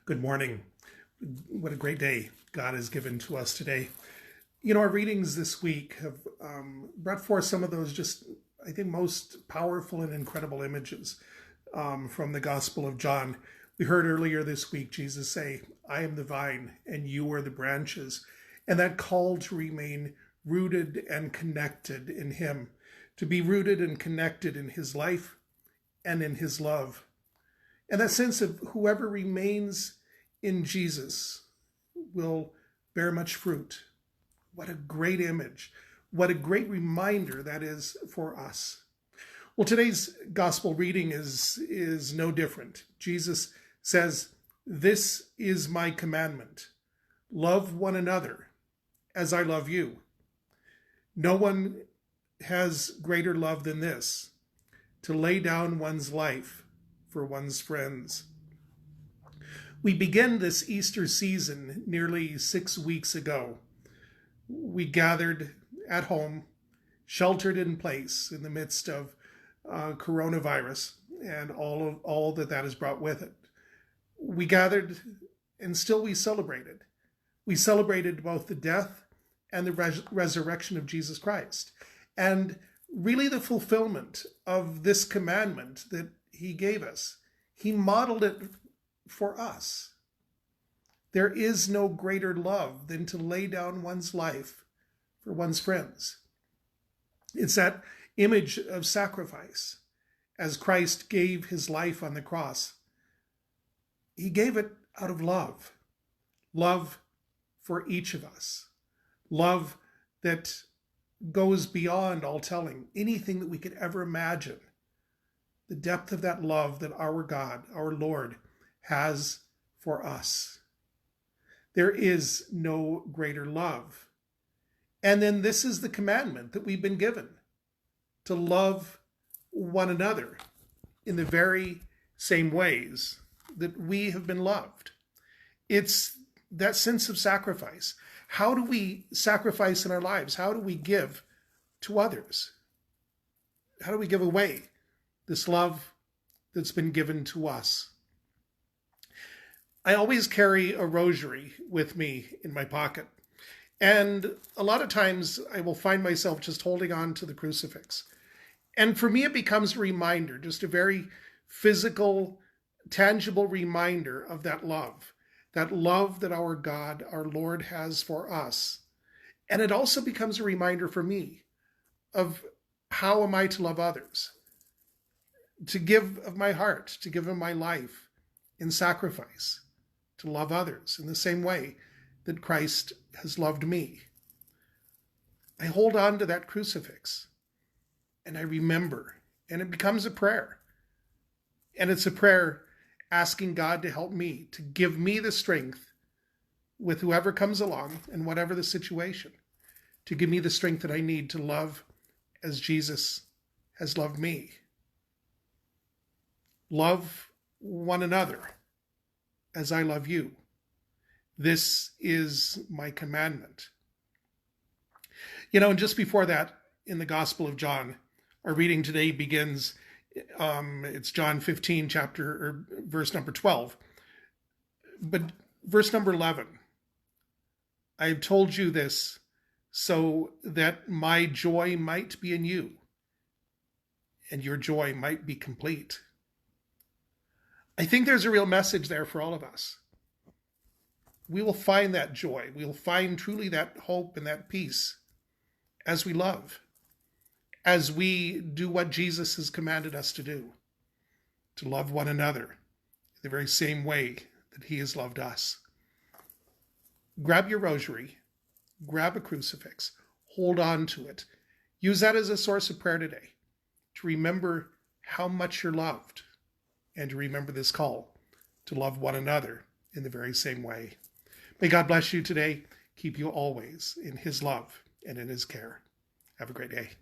Good morning. What a great day God has given to us today. You know, our readings this week have brought forth some of those just, I think, most powerful and incredible images from the Gospel of John. We heard earlier this week Jesus say, "I am the vine and you are the branches." And that call to remain rooted and connected in him, to be rooted and connected in his life and in his love. And that sense of whoever remains in Jesus will bear much fruit. What a great image. What a great reminder that is for us. Well, today's gospel reading is no different. Jesus says, "This is my commandment. Love one another as I love you." No one has greater love than this, to lay down one's life for one's friends. We begin this Easter season nearly 6 weeks ago. We gathered at home, sheltered in place in the midst of coronavirus and all that has brought with it. We gathered and still we celebrated. We celebrated both the death and the resurrection of Jesus Christ, and really the fulfillment of this commandment that he gave us. He modeled it for us. There is no greater love than to lay down one's life for one's friends. It's that image of sacrifice. As Christ gave his life on the cross, he gave it out of love. Love for each of us. Love that goes beyond all telling, anything that we could ever imagine. The depth of that love that our God, our Lord, has for us. There is no greater love. And then this is the commandment that we've been given, to love one another in the very same ways that we have been loved. It's that sense of sacrifice. How do we sacrifice in our lives? How do we give to others? How do we give away this love that's been given to us? I always carry a rosary with me in my pocket. And a lot of times I will find myself just holding on to the crucifix. And for me, it becomes a reminder, just a very physical, tangible reminder of that love that our God, our Lord, has for us. And it also becomes a reminder for me of how am I to love others, to give of my heart, to give of my life in sacrifice, to love others in the same way that Christ has loved me. I hold on to that crucifix and I remember, and it becomes a prayer. And it's a prayer asking God to help me, to give me the strength with whoever comes along and whatever the situation, to give me the strength that I need to love as Jesus has loved me. Love one another as I love you. This is my commandment. You know, and just before that, in the Gospel of John, our reading today begins, it's John 15, verse number 12. But verse number 11, "I have told you this so that my joy might be in you and your joy might be complete." I think there's a real message there for all of us. We will find that joy. We'll find truly that hope and that peace as we love, as we do what Jesus has commanded us to do, to love one another the very same way that he has loved us. Grab your rosary, grab a crucifix, hold on to it. Use that as a source of prayer today, to remember how much you're loved, and to remember this call to love one another in the very same way. May God bless you today, keep you always in his love and in his care. Have a great day.